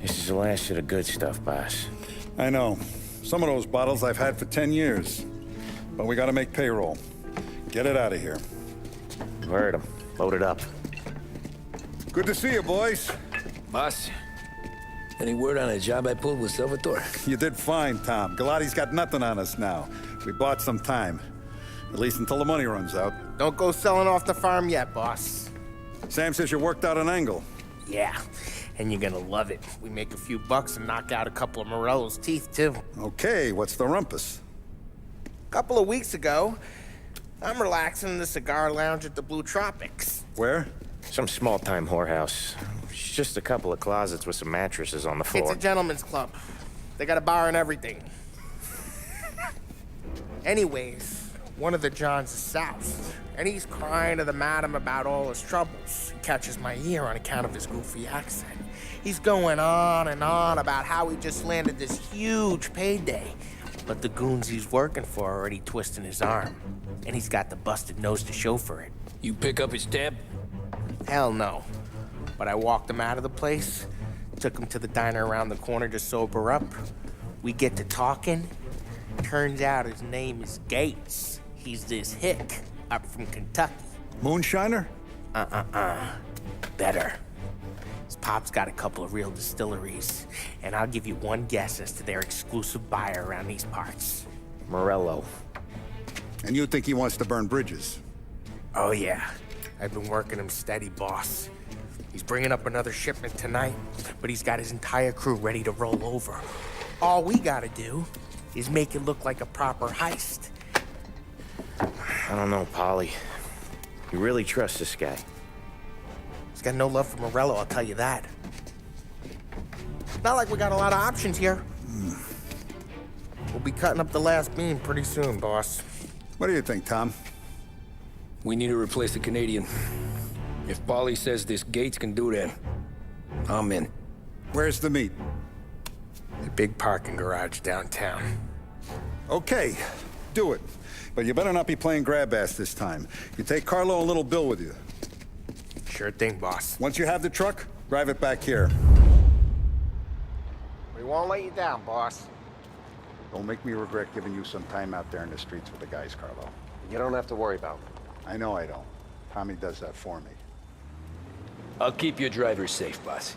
This is the last of the good stuff, boss. I know. Some of those bottles I've had for 10 years. But we gotta make payroll. Get it out of here. Heard him. Load it up. Good to see you, boys. Boss, any word on a job I pulled with Salvatore? You did fine, Tom. Galati's got nothing on us now. We bought some time. At least until the money runs out. Don't go selling off the farm yet, boss. Sam says you worked out an angle. Yeah, and you're gonna love it. We make a few bucks and knock out a couple of Morello's teeth, too. Okay, what's the rumpus? A couple of weeks ago, I'm relaxing in the cigar lounge at the Blue Tropics. Where? Some small-time whorehouse. It's just a couple of closets with some mattresses on the floor. It's a gentleman's club. They got a bar and everything. Anyways, one of the Johns is south, and he's crying to the madam about all his troubles. He catches my ear on account of his goofy accent. He's going on and on about how he just landed this huge payday, but the goons he's working for are already twisting his arm, and he's got the busted nose to show for it. You pick up his tab? Hell no. But I walked him out of the place, took him to the diner around the corner to sober up. We get to talking. Turns out his name is Gates. He's this hick up from Kentucky. Moonshiner? Better. His pop's got a couple of real distilleries, and I'll give you one guess as to their exclusive buyer around these parts. Morello. And you think he wants to burn bridges? Oh yeah, I've been working him steady, boss. He's bringing up another shipment tonight, but he's got his entire crew ready to roll over. All we gotta do is make it look like a proper heist. I don't know, Polly. You really trust this guy? He's got no love for Morello, I'll tell you that. Not like we got a lot of options here. We'll be cutting up the last beam pretty soon, boss. What do you think, Tom? We need to replace the Canadian. If Polly says this Gates can do that, I'm in. Where's the meet? The big parking garage downtown. Okay, do it. But you better not be playing grab ass this time. You take Carlo and Little Bill with you. Sure thing, boss. Once you have the truck, drive it back here. We won't let you down, boss. Don't make me regret giving you some time out there in the streets with the guys, Carlo. You don't have to worry about it. I know I don't. Tommy does that for me. I'll keep your drivers safe, boss.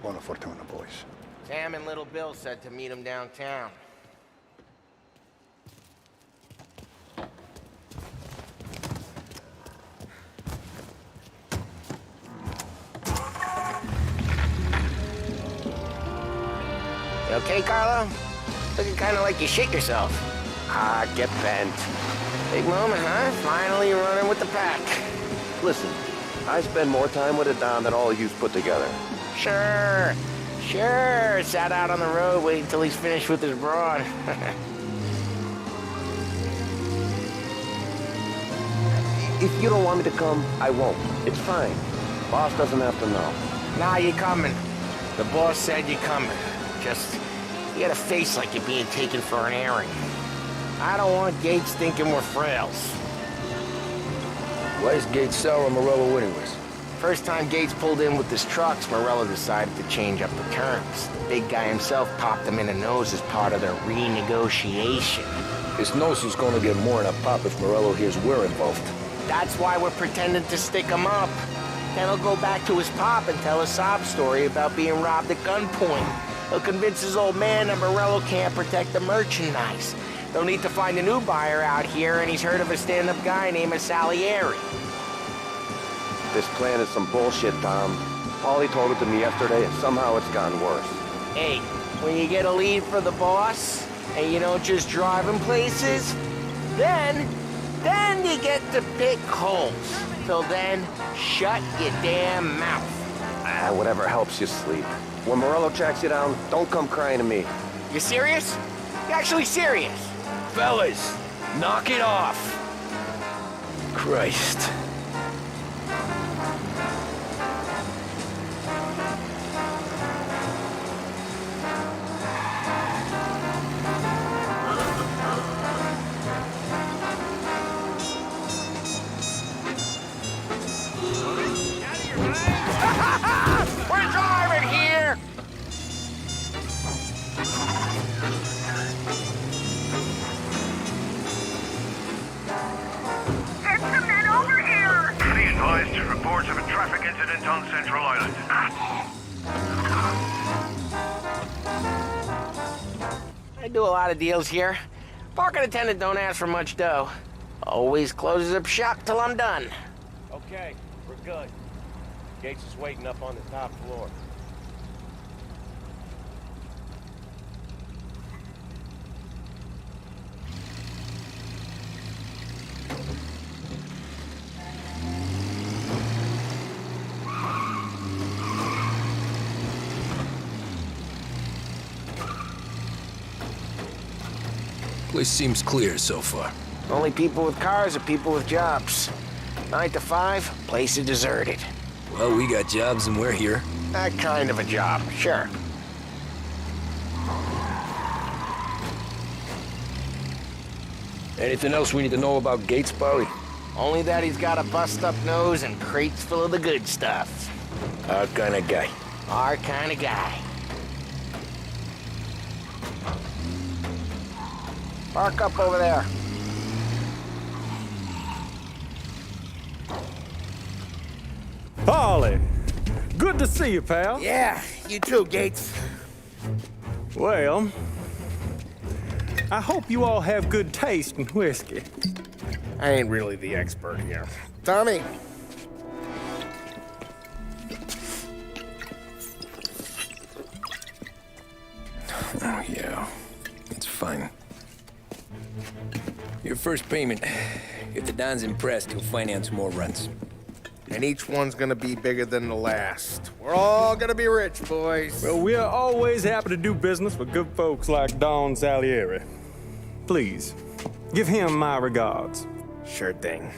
Buona fortuna, boys. Sam and Little Bill said to meet him downtown. You okay, Carlo? Looking kind of like you shit yourself. Ah, get bent. Big moment, huh? Finally running with the pack. Listen, I spend more time with a Don than all of you put together. Sure. Sat out on the road waiting till he's finished with his broad. If you don't want me to come, I won't. It's fine. Boss doesn't have to know. Nah, you coming. The boss said you coming. Just, you got a face like you're being taken for an airing. I don't want Gates thinking we're frails. Why is Gates sour on Morello anyways? First time Gates pulled in with his trucks, Morello decided to change up the terms. The big guy himself popped him in the nose as part of their renegotiation. His nose is gonna get more in a pop if Morello hears we're involved. That's why we're pretending to stick him up. Then he'll go back to his pop and tell a sob story about being robbed at gunpoint. He'll convince his old man that Morello can't protect the merchandise. They'll need to find a new buyer out here, and he's heard of a stand-up guy named Salieri. This plan is some bullshit, Tom. Paulie told it to me yesterday, and somehow it's gone worse. Hey, when you get a lead for the boss, and you don't just drive him places, then you get to pick holes. Till then, shut your damn mouth. Ah, whatever helps you sleep. When Morello tracks you down, don't come crying to me. You serious? You actually serious? Fellas, knock it off. Christ. We're driving here! do a lot of deals here. Parking attendant don't ask for much dough. Always closes up shop till I'm done. Okay, we're good. Gates is waiting up on the top floor. Place seems clear so far. Only people with cars are people with jobs. 9 to 5, place is deserted. Well, we got jobs and we're here. That kind of a job, sure. Anything else we need to know about Gates, Polly? Only that he's got a bust-up nose and crates full of the good stuff. Our kind of guy. Our kind of guy. Park up over there. Polly, good to see you, pal. Yeah, you too, Gates. Well, I hope you all have good taste in whiskey. I ain't really the expert here. Tommy. Oh, yeah. It's fine. Your first payment. If the Don's impressed, he'll finance more runs. And each one's gonna be bigger than the last. We're all gonna be rich, boys. Well, we're always happy to do business with good folks like Don Salieri. Please, give him my regards. Sure thing.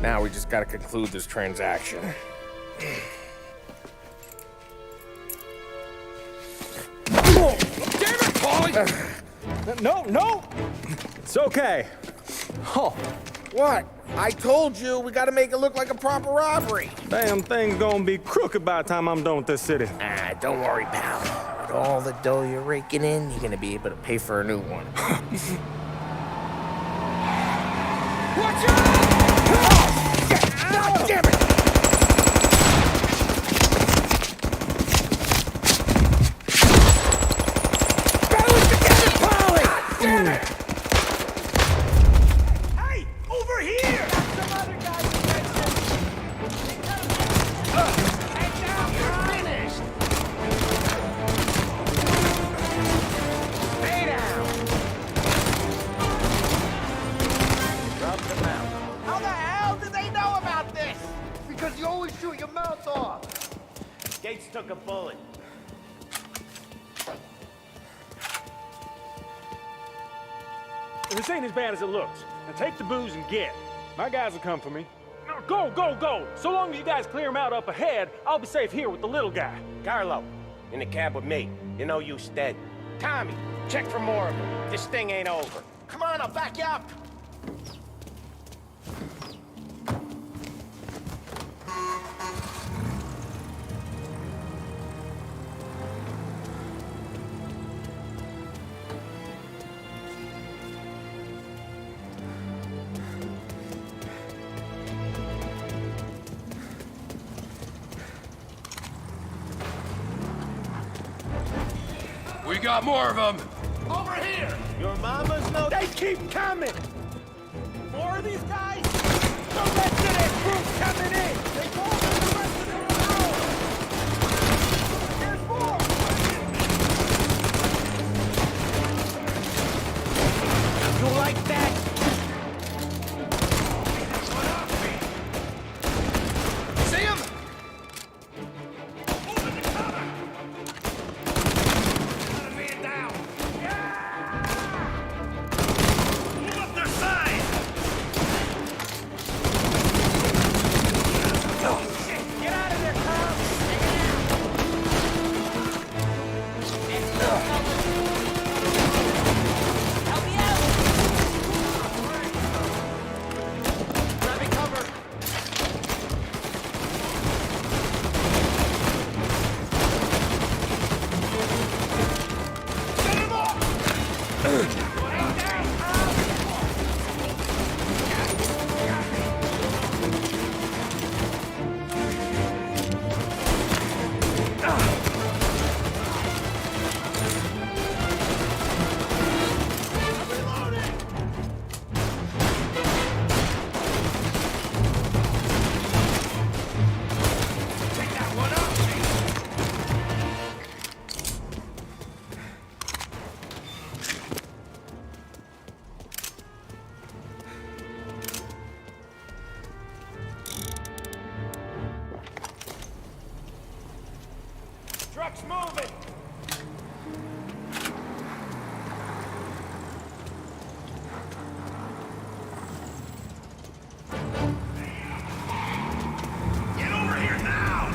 Now we just gotta conclude this transaction. Damn it, Polly! No! It's okay. Oh, What? I told you we gotta make it look like a proper robbery. damn thing's gonna be crooked by the time I'm done with this city. Ah, don't worry, pal. With all the dough you're raking in, you're gonna be able to pay for a new one. Watch out! Oh, damn it! Balance together, Polly! Damn it! Hey, over here! Some other guys You're finished! Stay down! Drop the mount. How the hell did they know about this? Because you always shoot your mouth off. Gates took a bullet. This ain't as bad as it looks. Now take the booze and get. My guys will come for me. No, go! So long as you guys clear him out up ahead, I'll be safe here with the little guy. Carlo, in the cab with me. You know you stead. Tommy, check for more of them. This thing ain't over. Come on, I'll back you up. We got more of them. Over here! Your mamas know They keep coming! More of these guys? The rest of that group's coming in! They call them the rest of the road! There's more! You like that? See him? moving! Get over here now!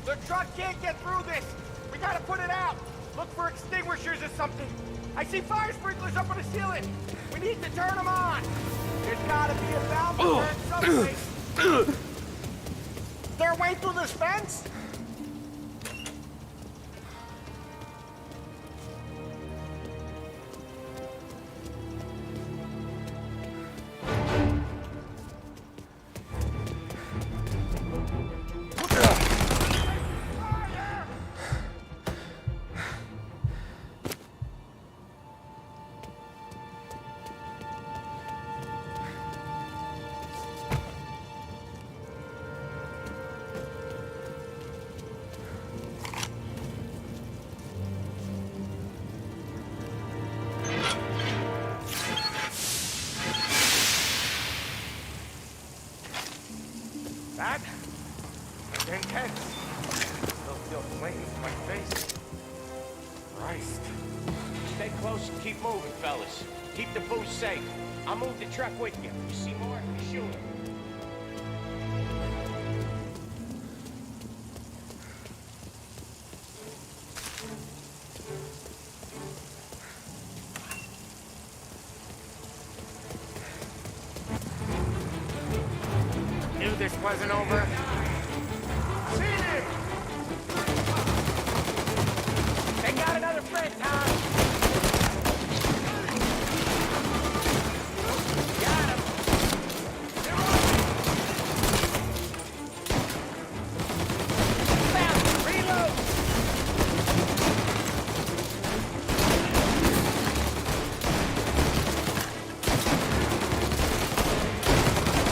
The truck can't get through this. We gotta put it out. Look for extinguishers or something. I see fire sprinklers up on the ceiling. We need to turn them on. There's gotta be a valve to turn someplace. Their way through this fence? That was intense. Still feel flames in my face. Christ. Stay close and keep moving, fellas. Keep the booze safe. I'll move the truck with you. You see more? We shoot him. Knew this wasn't over. Seen it! They got another friend, Tom. Got him. Found him. Reload.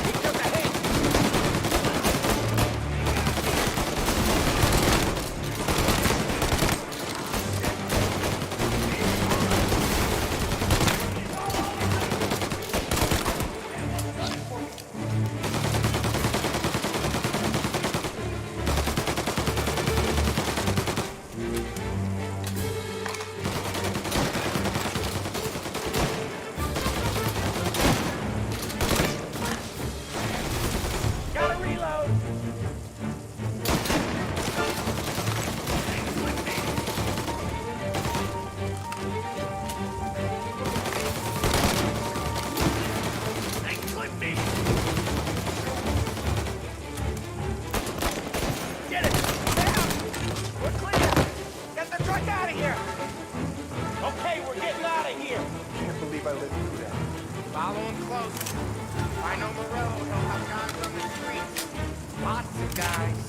He took a hit. Gotta reload. They clipped me! Get it! Down! We're clear! Get the truck out of here! Okay, we're getting out of here. Can't believe I lived through that. Follow him close. I know Morello, he'll have guys on the streets. Lots of guys.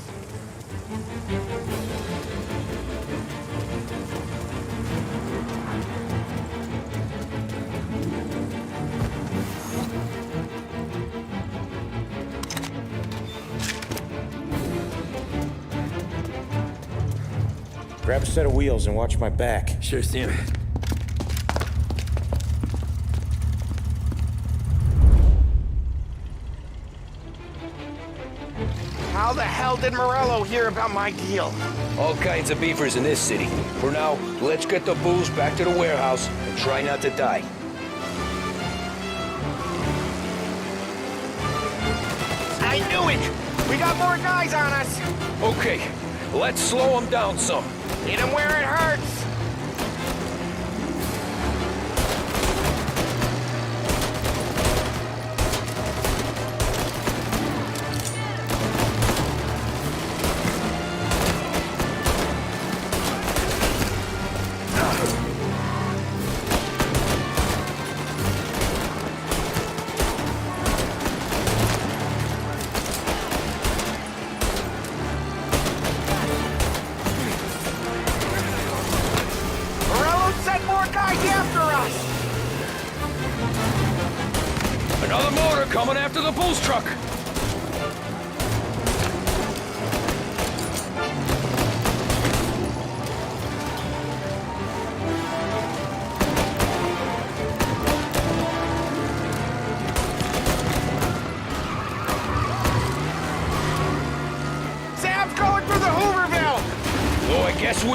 Grab a set of wheels and watch my back. Sure, Sam. How the hell did Morello hear about my deal? All kinds of beefers in this city. For now, let's get the booze back to the warehouse and try not to die. I knew it! We got more guys on us! Okay, let's slow them down some. Hit him where it hurts! Morello sent more guys after us! Another motor coming after the booze truck.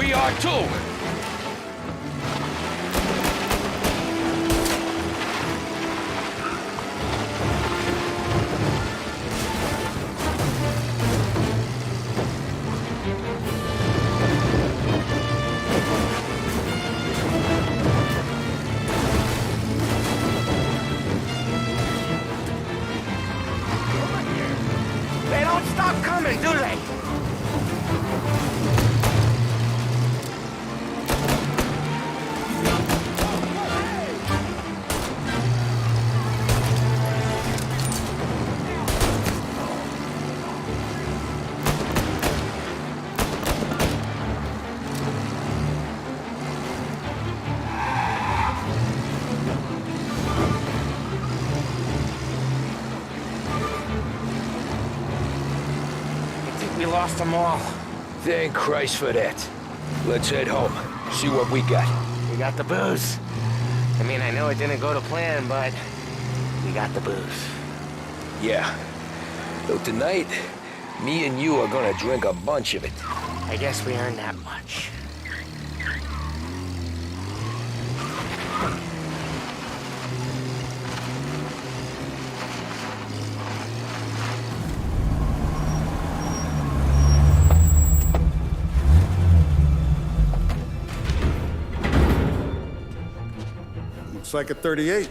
We are too! They don't stop coming, do they? We lost them all. Thank Christ for that. Let's head home. See what we got. We got the booze. I mean, I know it didn't go to plan, but we got the booze. Yeah. Though tonight, me and you are gonna drink a bunch of it. I guess we earned that much. Looks like a 38.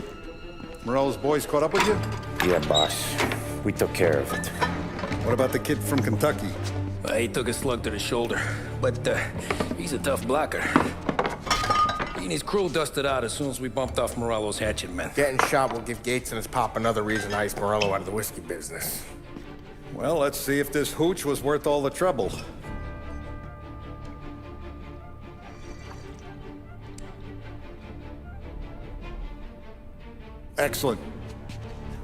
Morello's boys caught up with you? Yeah, boss. We took care of it. What about the kid from Kentucky? He took a slug to the shoulder, but he's a tough blocker. He and his crew dusted out as soon as we bumped off Morello's hatchet men. Getting shot will give Gates and his pop another reason to ice Morello out of the whiskey business. Well, let's see if this hooch was worth all the trouble. Excellent.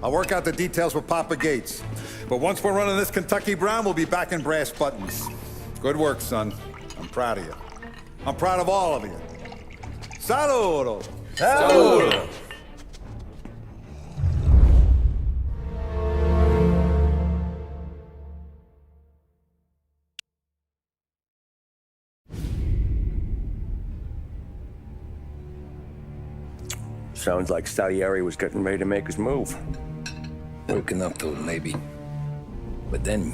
I'll work out the details with Papa Gates. But once we're running this Kentucky Brown, we'll be back in brass buttons. Good work, son. I'm proud of you. I'm proud of all of you. Saludo! Saludo! Sounds like Salieri was getting ready to make his move. Working up to it, maybe. But then,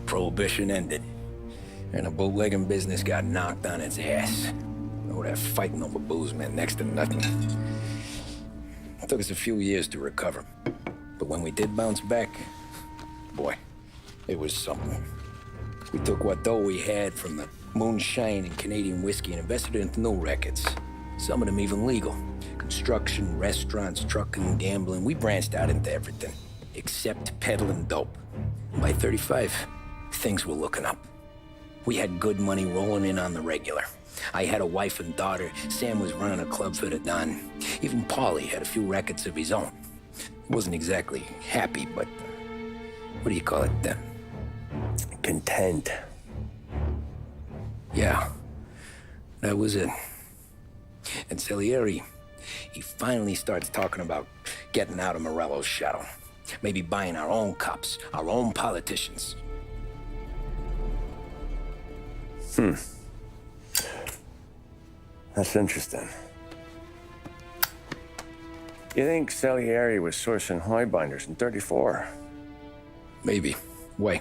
Prohibition ended. And the bootlegging business got knocked on its ass. Oh, that fighting over booze meant next to nothing. It took us a few years to recover. But when we did bounce back, boy, it was something. We took what dough we had from the moonshine and Canadian whiskey and invested it into new rackets. Some of them even legal. Construction, restaurants, trucking, gambling. We branched out into everything, except peddling dope. By 35, things were looking up. We had good money rolling in on the regular. I had a wife and daughter. Sam was running a club for the Don. Even Paulie had a few rackets of his own. He wasn't exactly happy, but what do you call it then? Content. Yeah, that was it. And Salieri, he finally starts talking about getting out of Morello's shadow. Maybe buying our own cops, our own politicians. That's interesting. You think Salieri was sourcing highbinders in 34? Maybe. Why?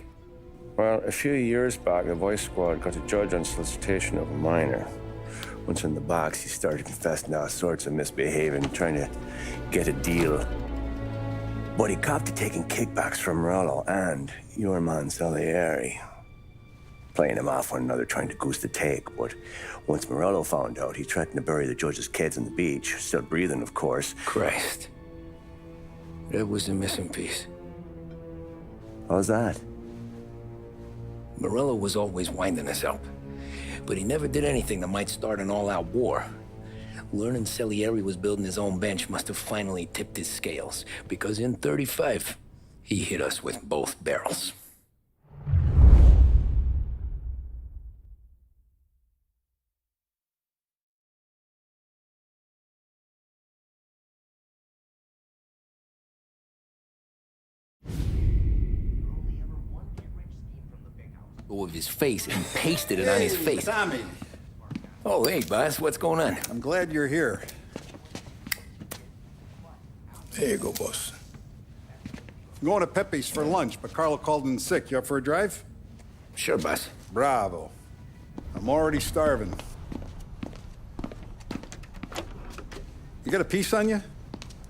Well, a few years back, the Vice Squad got a judge on solicitation of a minor. Once in the box, he started confessing all sorts of misbehaving, trying to get a deal. But he copped to taking kickbacks from Morello and your man Salieri. Playing them off one another, trying to goose the take. But once Morello found out, he threatened to bury the judge's kids on the beach. Still breathing, of course. Christ. That was the missing piece. How's that? Morello was always winding us up. But he never did anything that might start an all-out war. Learning Salieri was building his own bench must have finally tipped his scales, because in 35, he hit us with both barrels. Of his face and pasted it on his face. Tommy, Oh, hey, boss, what's going on? I'm glad you're here. There you go, boss. I'm going to Pepe's for lunch, but Carlo called in sick. You up for a drive? Sure, boss. Bravo. I'm already starving. You got a piece on you?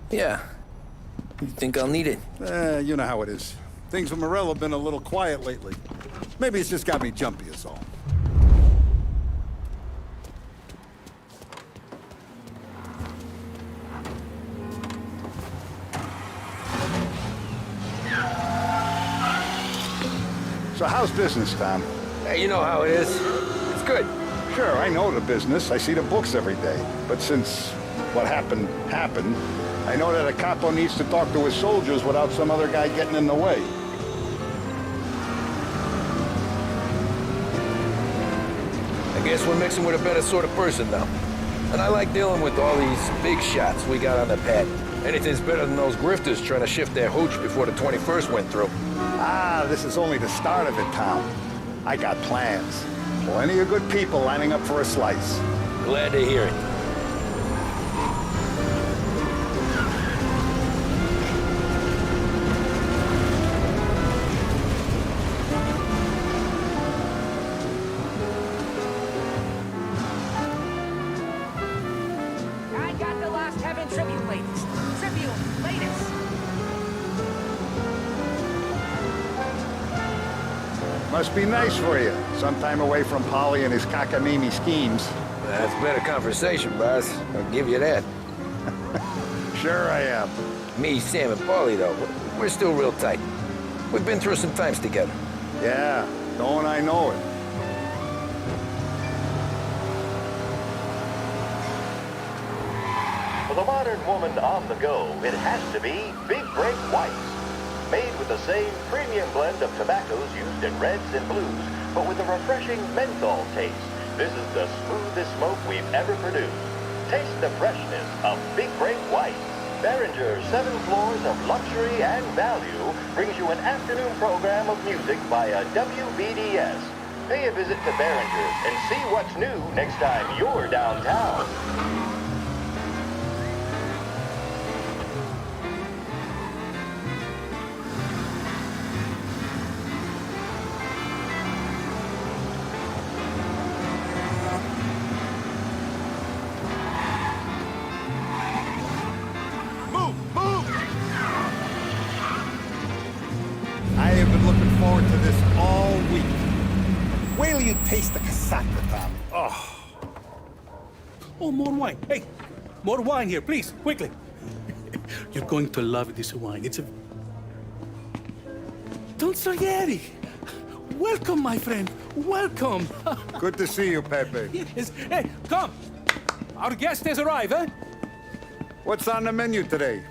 Yeah. You think I'll need it? You know how it is. Things with Morello have been a little quiet lately. Maybe it's just got me jumpy is all. So how's business, Tom? Hey, you know how it is. It's good. Sure, I know the business. I see the books every day. But since what happened, I know that a capo needs to talk to his soldiers without some other guy getting in the way. I guess we're mixing with a better sort of person now. And I like dealing with all these big shots we got on the pad. Anything's better than those grifters trying to shift their hooch before the 21st went through. Ah, this is only the start of it, Tom. I got plans. Plenty of good people lining up for a slice. Glad to hear it. I got the Lost Heaven Tribune latest. Tribune, latest. Must be nice for you. Some time away from Polly and his cockamamie schemes. That's better conversation, boss. I'll give you that. Sure I am. Me, Sam, and Paulie, though, we're still real tight. We've been through some times together. Yeah, don't I know it. For the modern woman on the go, it has to be Big Break Whites. Made with the same premium blend of tobaccos used in reds and blues, but with a refreshing menthol taste. This is the smoothest smoke we've ever produced. Taste the freshness of Big Break White. Behringer's 7 floors of luxury and value brings you an afternoon program of music via WBDS. Pay a visit to Behringer's and see what's new next time you're downtown. I have been looking forward to this all week. Wait till you taste the casaca, Tom. Oh. Oh, more wine. Hey, more wine here, please, quickly. You're going to love this wine. It's a... Don Salieri. Welcome, my friend. Welcome. Good to see you, Pepe. Yes. Hey, come. Our guest has arrived, eh? What's on the menu today?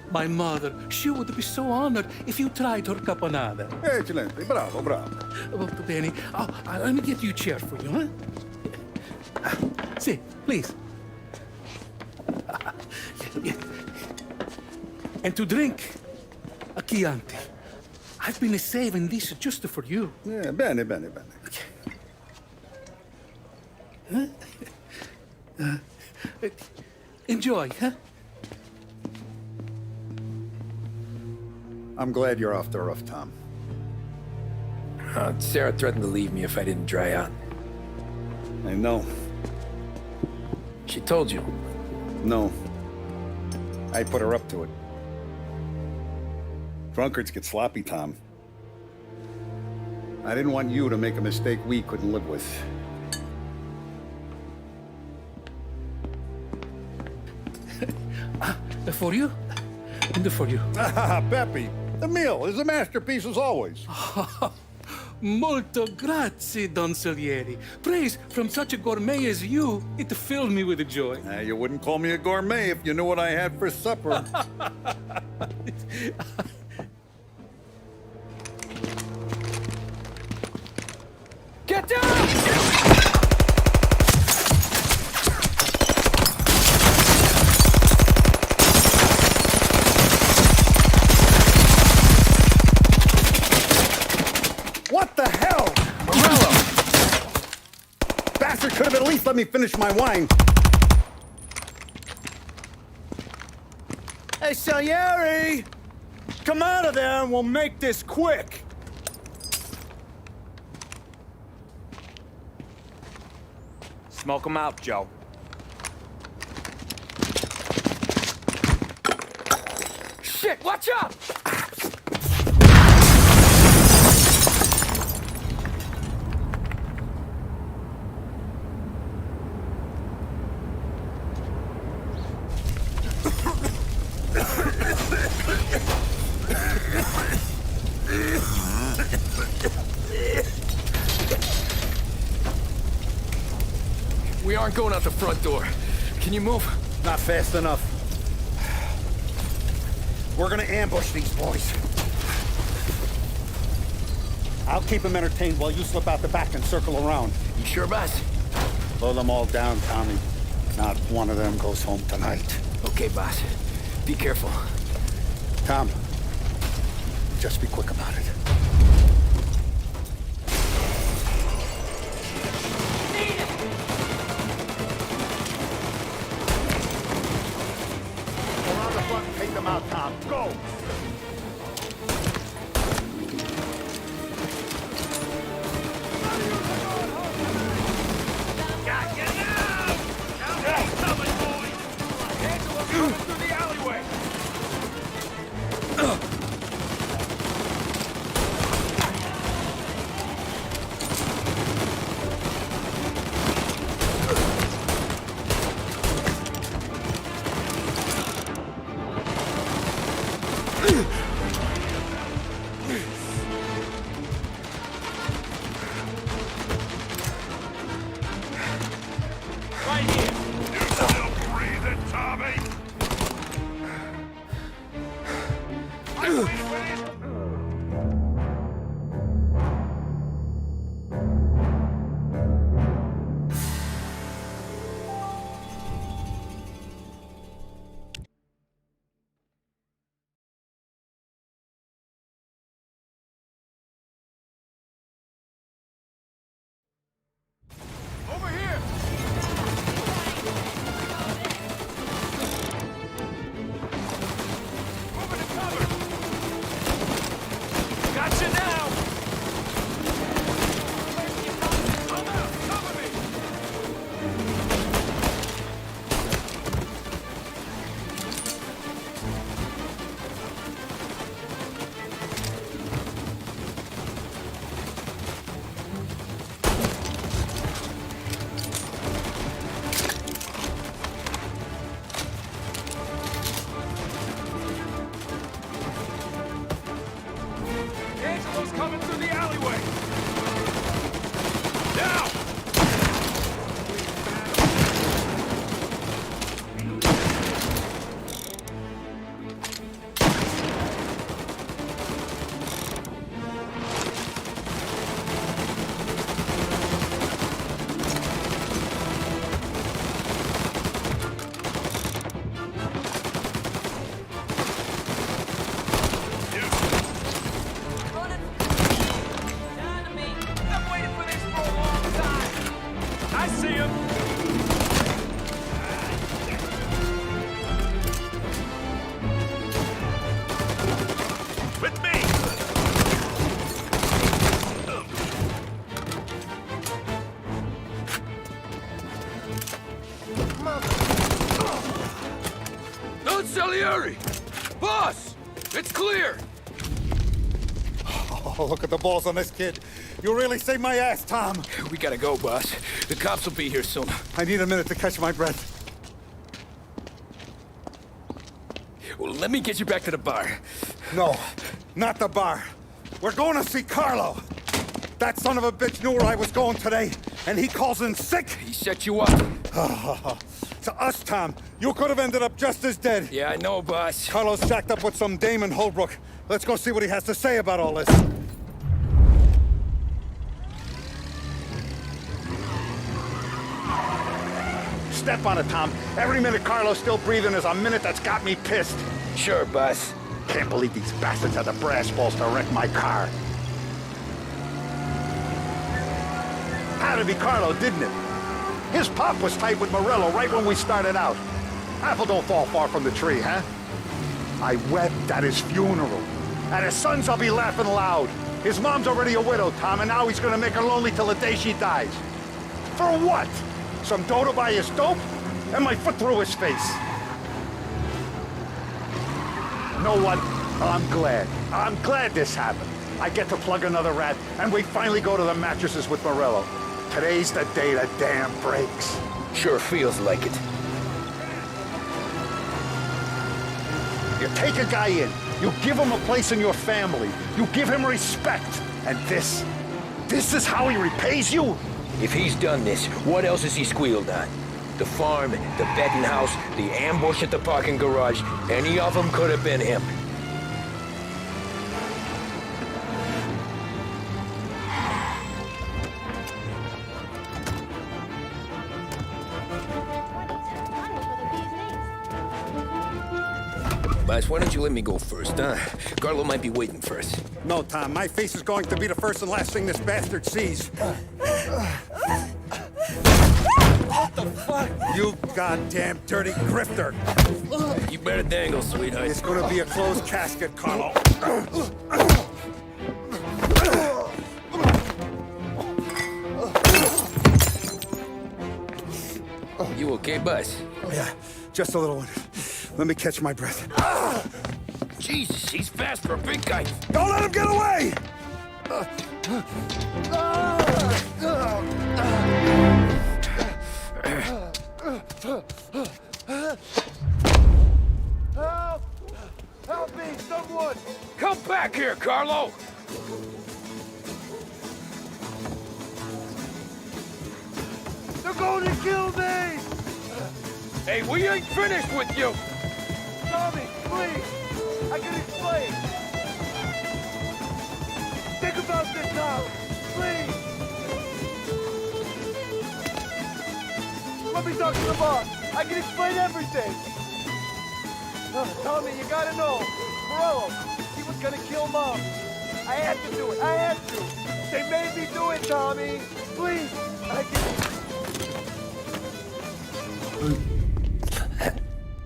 My mother, she would be so honored if you tried her caponata. Excellent. Bravo, bravo. Molto bene. Oh, let me get you a chair for you, huh? See, please. And to drink, a Chianti. I've been saving this just for you. Yeah, bene, bene, bene. Enjoy, huh? I'm glad you're off the roof, Tom. Sarah threatened to leave me if I didn't dry out. I know. She told you. No. I put her up to it. Drunkards get sloppy, Tom. I didn't want you to make a mistake we couldn't live with. For you, and for you. Pepe, the meal is a masterpiece as always. Molto grazie, Don Salieri. Praise from such a gourmet as you, it filled me with joy. You wouldn't call me a gourmet if you knew what I had for supper. Get down! What the hell? Morello! Bastard could have at least let me finish my wine. Hey, Salieri! Come out of there and we'll make this quick. Smoke him out, Joe. Shit, watch out! We aren't going out the front door. Can you move? Not fast enough. We're gonna ambush these boys. I'll keep them entertained while you slip out the back and circle around. You sure, boss? Blow them all down, Tommy. Not one of them goes home tonight. Okay, boss. Be careful. Tom, just be quick about it. Around the front and take them out, Tom. Go! Got you now! Now he's coming, boys! Angela's coming through the alleyway! Right here! You still breathing, Tommy? I'm waiting with it! Over here! Moving to cover! Gotcha now! I'm out! Cover me! Angelo's coming through the alleyway! Now! I've waited for this for a long time! I see him! With me! No, Salieri! Boss! It's clear! Oh, look at the balls on this kid. You really saved my ass, Tom. We gotta go, boss. The cops will be here soon. I need a minute to catch my breath. Well, let me get you back to the bar. No, not the bar. We're going to see Carlo. That son of a bitch knew where I was going today, and he calls in sick. He set you up. To us, Tom, you could have ended up just as dead. Yeah, I know, boss. Carlo's jacked up with some dame in Holbrook. Let's go see what he has to say about all this. Step on it, Tom. Every minute Carlo's still breathing is a minute that's got me pissed. Sure, boss. Can't believe these bastards had the brass balls to wreck my car. Had to be Carlo, didn't it? His pop was tight with Morello right when we started out. Apple don't fall far from the tree, huh? I wept at his funeral. At his son's, I'll be laughing loud. His mom's already a widow, Tom, and now he's gonna make her lonely till the day she dies. For what? Some dough to buy his dope? And my foot through his face. You know what? I'm glad. I'm glad this happened. I get to plug another rat, and we finally go to the mattresses with Morello. Today's the day the dam breaks. Sure feels like it. You take a guy in, you give him a place in your family, you give him respect, and this is how he repays you? If he's done this, what else has he squealed on? The farm, the betting house, the ambush at the parking garage, any of them could have been him. Boss, why don't you let me go first, huh? Carlo might be waiting for us. No, Tom, my face is going to be the first and last thing this bastard sees. What the fuck? You goddamn dirty grifter! You better dangle, sweetheart. It's gonna be a closed casket, Carlo. You okay, boss? Yeah, just a little one. Let me catch my breath. Jesus, he's fast for a big guy. Don't let him get away! Help! Help me, someone! Come back here, Carlo! They're going to kill me! Hey, we ain't finished with you! Tommy, please! I can explain! Think about this now! Please! Let me talk to the boss! I can explain everything! Tommy, you gotta know! Morello, he was gonna kill Mom! I had to do it! I had to! They made me do it, Tommy! Please! I can...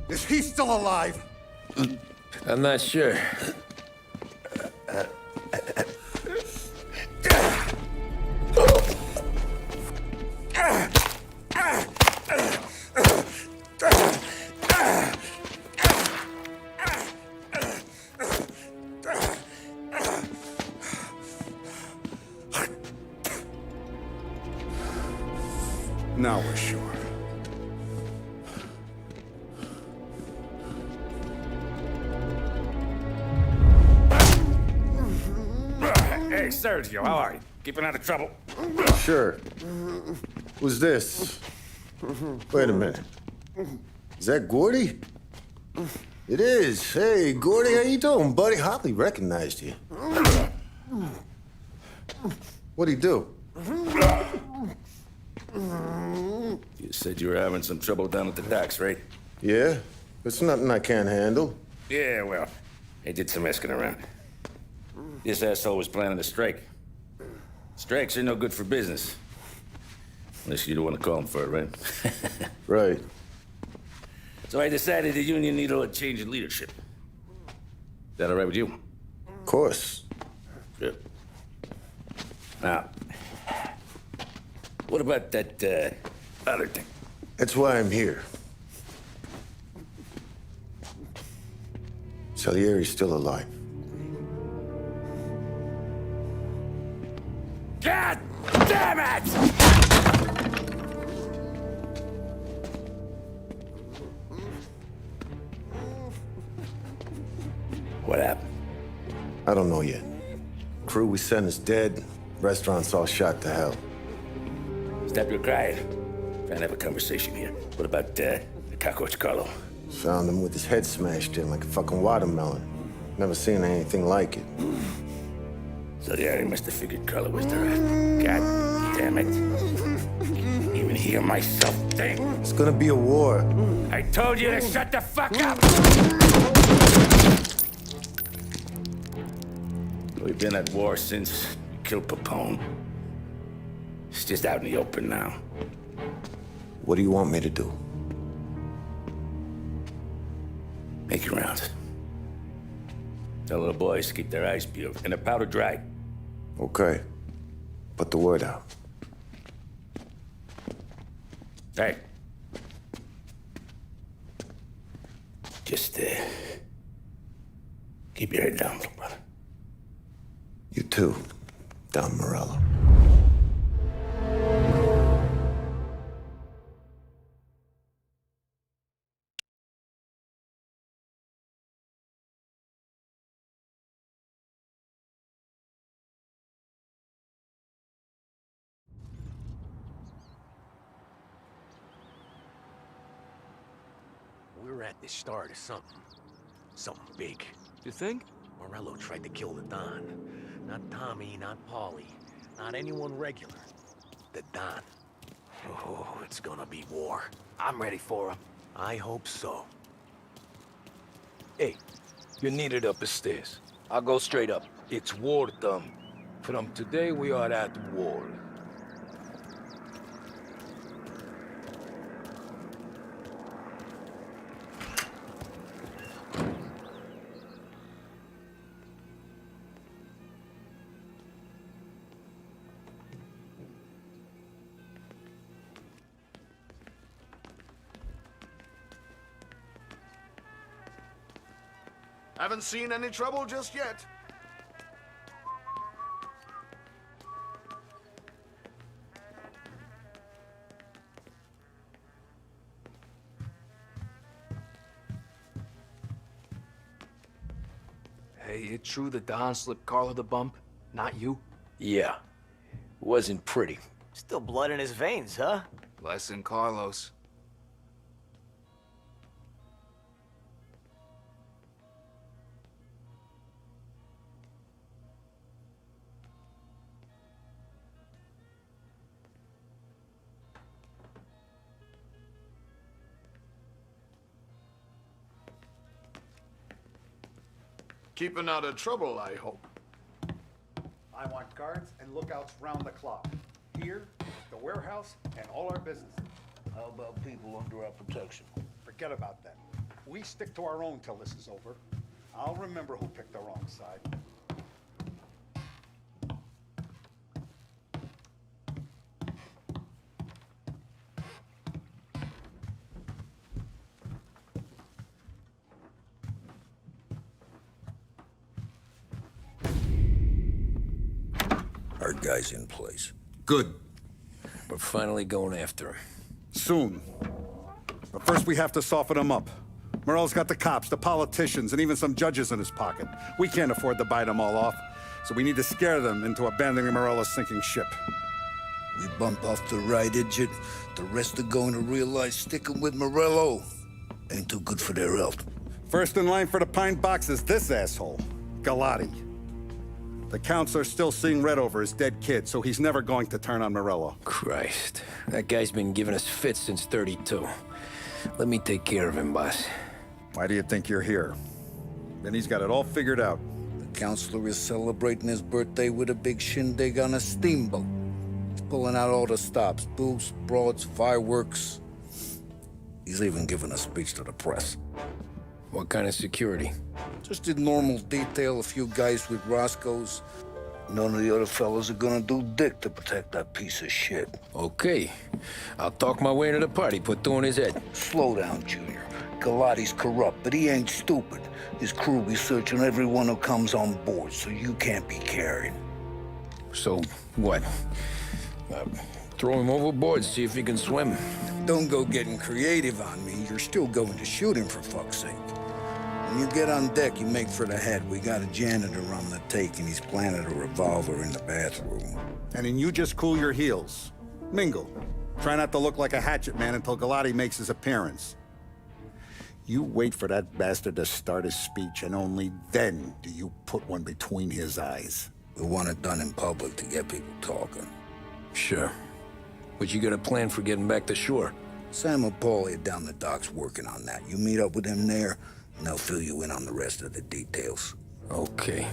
Is he still alive? I'm not sure. Now we're sure. Hey, Sergio, how are you? Keeping out of trouble? Sure. Who's this? Wait a minute. Is that Gordy? It is. Hey, Gordy, how you doing, buddy? Hardly recognized you. What'd he do? You said you were having some trouble down at the docks, right? Yeah? It's nothing I can't handle. Yeah, well, I did some asking around. This asshole was planning a strike. Strikes are no good for business. Unless you don't want to call him for it, right? Right. So I decided the union needed a change in leadership. Is that all right with you? Of course. Good. Now, what about that, other thing? That's why I'm here. Salieri's still alive. God damn it! What happened? I don't know yet. Crew we sent is dead. Restaurant's all shot to hell. Stop your crying. Trying to have a conversation here. What about, the cockroach Carlo? Found him with his head smashed in like a fucking watermelon. Never seen anything like it. So yeah, he must have figured Carlo was the rat. God damn it. Even hear myself think. It's gonna be a war. I told you to shut the fuck up! We've been at war since we killed Papone. It's just out in the open now. What do you want me to do? Make your rounds. Tell little boys to keep their eyes peeled and their powder dry. Okay. Put the word out. Hey. Just, keep your head down, little brother. You too, Don Morello. We're at the start of something. Something big. You think? Morello tried to kill the Don. Not Tommy, not Paulie, not anyone regular. The Don. Oh, it's gonna be war. I'm ready for him. I hope so. Hey, you're needed up the stairs. I'll go straight up. It's war time. From today, we are at war. Haven't seen any trouble just yet. Hey, it true that Don slipped Carlo the bump? Not you? Yeah. Wasn't pretty. Still blood in his veins, huh? Less than Carlos. Keeping out of trouble, I hope. I want guards and lookouts round the clock. Here, the warehouse, and all our businesses. How about people under our protection? Forget about that. We stick to our own till this is over. I'll remember who picked the wrong side. Our guy's in place. Good. We're finally going after him. Soon. But first we have to soften him up. Morello's got the cops, the politicians, and even some judges in his pocket. We can't afford to bite them all off, so we need to scare them into abandoning Morello's sinking ship. We bump off the right idiot, the rest are going to realize sticking with Morello ain't too good for their health. First in line for the pine box is this asshole, Galati. The counselor's still seeing red over his dead kid, so he's never going to turn on Morello. Christ. That guy's been giving us fits since 32. Let me take care of him, boss. Why do you think you're here? Then he's got it all figured out. The counselor is celebrating his birthday with a big shindig on a steamboat. He's pulling out all the stops, booze, broads, fireworks. He's even giving a speech to the press. What kind of security? Just did normal detail, a few guys with Roscoe's. None of the other fellas are gonna do dick to protect that piece of shit. Okay. I'll talk my way into the party, put two in his head. Slow down, Junior. Galati's corrupt, but he ain't stupid. His crew be searching everyone who comes on board, so you can't be carried. So, what? Throw him overboard, see if he can swim. Don't go getting creative on me. You're still going to shoot him, for fuck's sake. When you get on deck, you make for the head. We got a janitor on the take, and he's planted a revolver in the bathroom. And then you just cool your heels. Mingle. Try not to look like a hatchet man until Galati makes his appearance. You wait for that bastard to start his speech, and only then do you put one between his eyes. We want it done in public to get people talking. Sure. But you got a plan for getting back to shore? Sam and Paulie are down the docks working on that. You meet up with them there, and they'll fill you in on the rest of the details. Okay.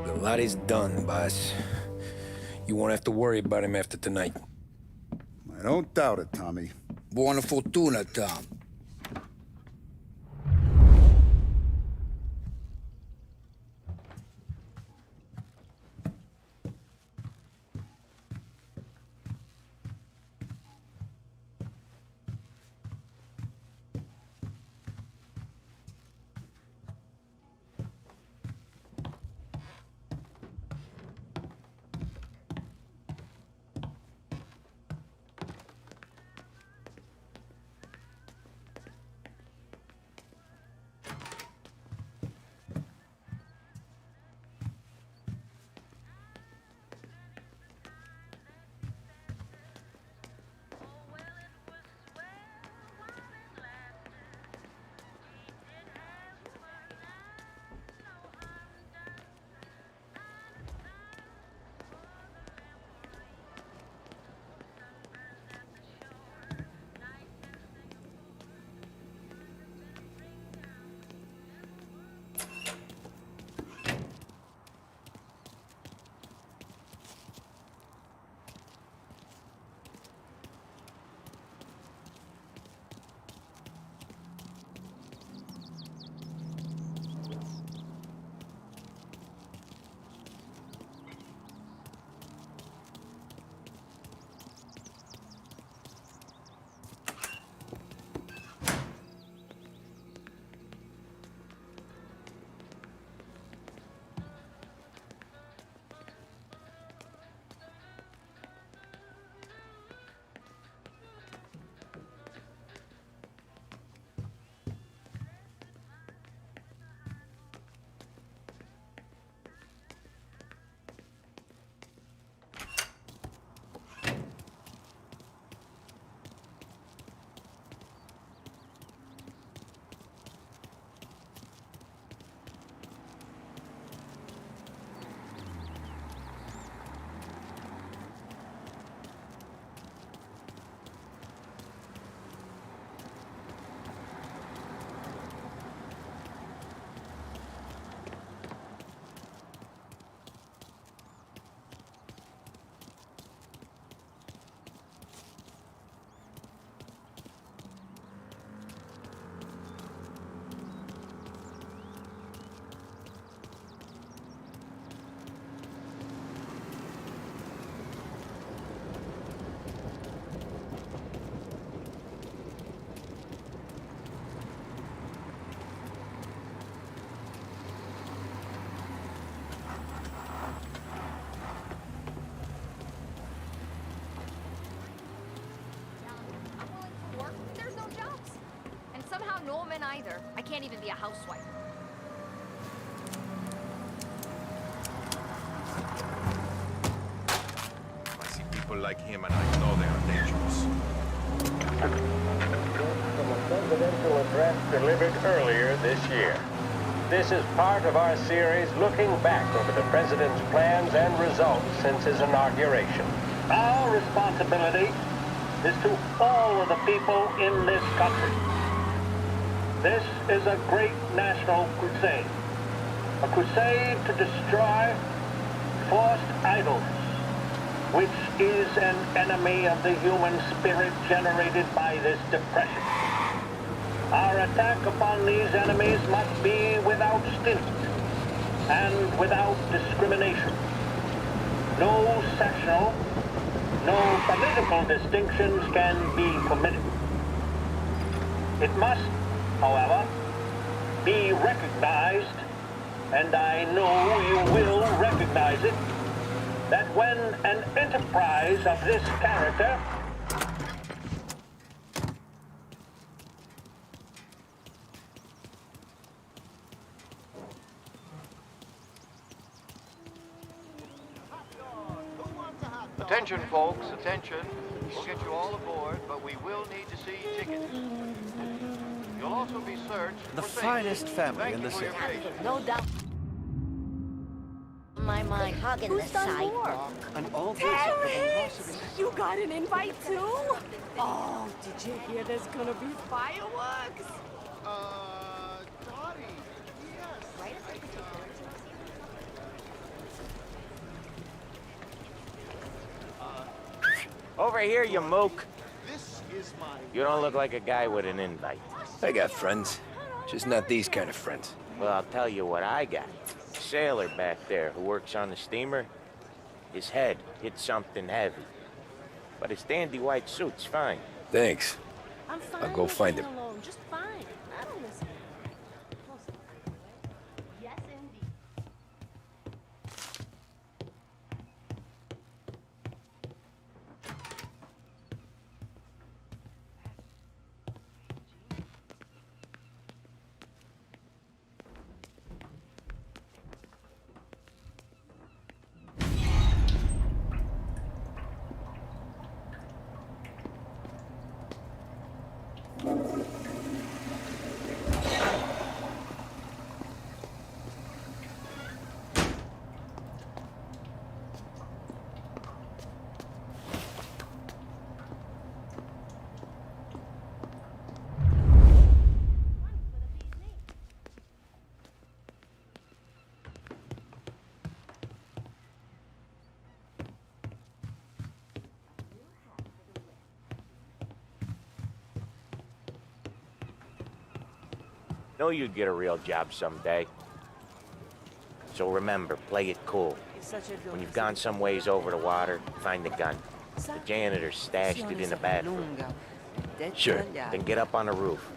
Galati's done, boss. You won't have to worry about him after tonight. I don't doubt it, Tommy. Buona fortuna, Tom. Norman either. I can't even be a housewife. I see people like him and I know they are dangerous. From a presidential address delivered earlier this year. This is part of our series looking back over the president's plans and results since his inauguration. Our responsibility is to all of the people in this country. This is a great national crusade. A crusade to destroy forced idleness, which is an enemy of the human spirit generated by this depression. Our attack upon these enemies must be without stint and without discrimination. No sectional, no political distinctions can be permitted. It must, however, be recognized, and I know you will recognize it, that when an enterprise of this character Attention, folks, attention. We'll get you all aboard, but we will need to see tickets. You'll also be searched The for finest safety. family Thank in you the for your city. patience. No doubt. My mind. Who's done more? And all this Terrence! You got an invite too? Oh, did you hear there's gonna be fireworks? Dottie, yes. Right? Over here, you mook. You don't look like a guy with an invite. I got friends. Just not these kind of friends. Well, I'll tell you what I got. A sailor back there who works on the steamer. His head hit something heavy. But his dandy white suit's fine. Thanks. I'm fine. I'll go find him. Alone. Just fine. I don't listen. Yes, indeed. Know you'd get a real job someday. So remember, play it cool. When you've gone some ways over the water, find the gun. The janitor stashed it in the bathroom. Sure. Then get up on the roof.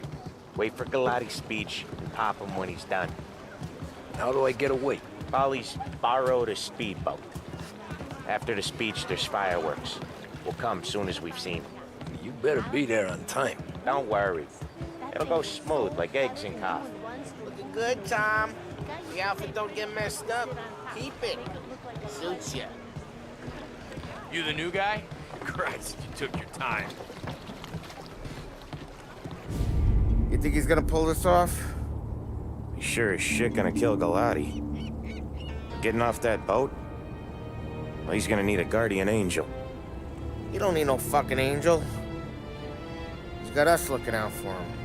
Wait for Galati's speech and pop him when he's done. How do I get away? Polly's borrowed a speedboat. After the speech, there's fireworks. We'll come soon as we've seen. You better be there on time. Don't worry. It'll go smooth like eggs in coffee. Looking good, Tom. The outfit don't get messed up. Keep it. Suits you. You the new guy? Christ, you took your time. You think he's gonna pull this off? He's sure as shit gonna kill Galati. Getting off that boat? Well, he's gonna need a guardian angel. You don't need no fucking angel. He's got us looking out for him.